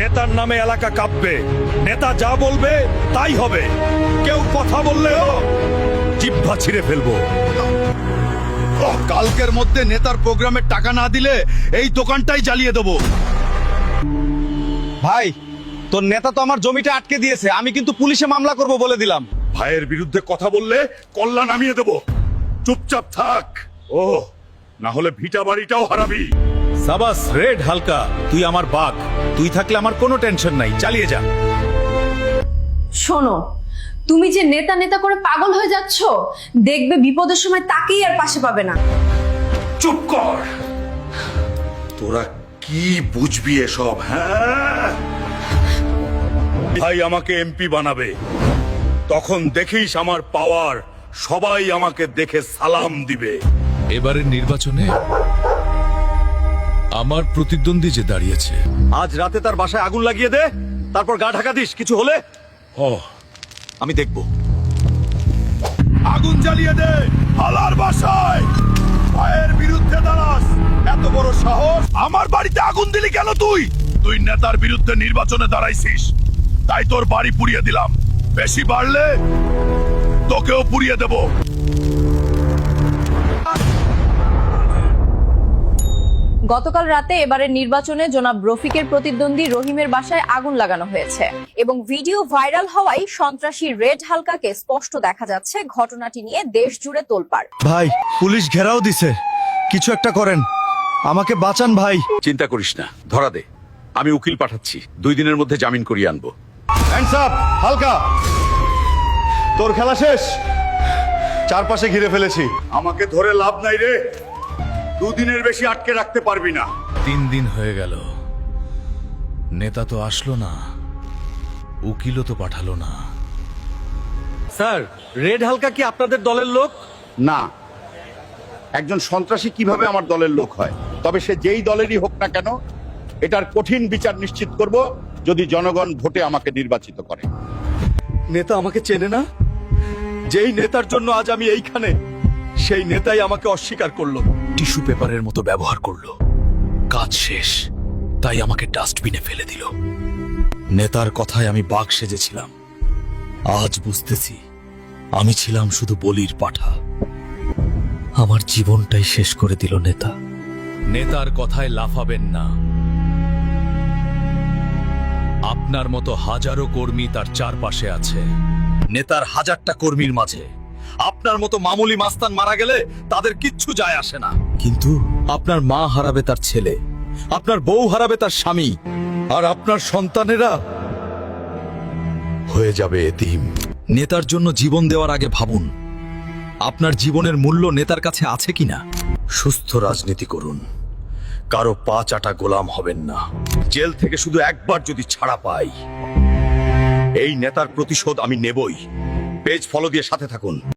নেতার নামে এলাকা কাঁপবে, নেতা যা বলবে তাই হবে। কেউ কথা বললেও জিহ্বা ছিঁড়ে ফেলবো। কালকের মধ্যে নেতার প্রোগ্রামের টাকা না দিলে এই দোকানটাই জ্বালিয়ে দেবো। ভাই, তোর নেতা তো আমার জমিটা আটকে দিয়েছে, আমি কিন্তু পুলিশে মামলা করব বলে দিলাম। ভাইয়ের বিরুদ্ধে কথা বললে কল্লা নামিয়ে দেব। চুপচাপ থাক। ও না হলে ভিটা বাড়িটাও হারাবি। সাবাস রেড হালকা, তুই আমার বাঘ। তুই থাকলে আমার কোনো টেনশন নাই, চালিয়ে যা। শোনো, তুমি যে নেতা নেতা করে পাগল হয়ে যাচ্ছ, দেখবে বিপদের সময় তাকেই আর পাশে পাবে না। চুপ কর। তোরা কি বুঝবি এসব? হ্যাঁ, ভাই আমাকে এমপি বানাবে, তখন দেখিস আমার পাওয়ার। সবাই আমাকে দেখে সালাম দিবে। এবারের নির্বাচনে আমার প্রতিদ্বন্দ্বী যে দাঁড়িয়েছে, আজ রাতে তার বাসায় আগুন লাগিয়ে দে, তারপর গা ঢাকা দিস। কিছু হলে আমি দেখব। আগুন জ্বালিয়ে দে আলার বাসায়। ভাইয়ের বিরুদ্ধে দাঁড়াস, এত বড় সাহস! আমার বাড়িতে আগুন দিলি কেন তুই? তুই নেতার বিরুদ্ধে নির্বাচনে দাঁড়াইছিস, তাই তোর বাড়ি পুড়িয়ে দিলাম। বেশি বাড়লে তোকেও পুড়িয়ে দেব। গতকাল রাতে এবারের নির্বাচনে জনাব রফিকের প্রতিদ্বন্দ্বী রহিমের বাসায় আগুন লাগানো হয়েছে এবং ভিডিও ভাইরাল হওয়ায় সন্ত্রাসী রেড হালকাকে স্পষ্ট দেখা যাচ্ছে। ঘটনাটি নিয়ে দেশ জুড়ে তোলপাড়। ভাই, পুলিশ ঘেরাও দিছে, কিছু একটা করেন, আমাকে বাঁচান ভাই। চিন্তা করিস না, ধরা দে। আমি উকিল পাঠাচ্ছি, 2 দিনের মধ্যে জামিন করিয়ে আনবো। হ্যান্ডস আপ হালকা, তোর খেলা শেষ। চারপাশে ঘিরে ফেলেছি। আমাকে ধরে লাভ নাই রে, 2 দিনের বেশি আটকে রাখতে পারবি না। 3 দিন হয়ে গেল, নেতা তো আসলো না, উকিলও তো পাঠালো না। স্যার, রেড হালকা কি আপনাদের দলের লোক? না, একজন সন্ত্রাসী কিভাবে আমার দলের লোক হয়? তবে সে যেই দলেরই হোক না কেন, এটার কঠিন বিচার নিশ্চিত করব যদি জনগণ ভোটে আমাকে নির্বাচিত করে। নেতা আমাকে চেনে না? যেই নেতার জন্য আজ আমি এইখানে, সেই নেতাই আমাকে অস্বীকার করলো। টিস্যু পেপারের মতো ব্যবহার করলো। কাজ শেষ, তাই আমাকে ডাস্টবিনে ফেলে দিল। নেতার কথায় আমি বাঘ সেজেছিলাম, আজ বুঝতেছি আমি ছিলাম শুধু বলির পাঠা। আমার জীবনটাই শেষ করে দিল নেতা। নেতার কথায় লাফাবেন না। আপনার মতো হাজারো কর্মী তার চারপাশে আছে। নেতার 1000টা কর্মীর মাঝে আপনার মতো মামুলি মাস্তান মারা গেলে তাদের কিচ্ছু যায় আসে না, কিন্তু আপনার মা হারাবে তার ছেলে, আপনার বউ হারাবে তার স্বামী, আর আপনার সন্তানেরা হয়ে যাবে এতিম। নেতার জন্য জীবন দেওয়ার আগে ভাবুন, আপনার জীবনের মূল্য নেতার কাছে আছে কিনা। সুস্থ রাজনীতি করুন, কারো পা চাটা গোলাম হবেন না। জেল থেকে শুধু একবার যদি ছাড়া পাই, এই নেতার প্রতিশোধ আমি নেবই। পেজ ফলো দিয়ে সাথে থাকুন।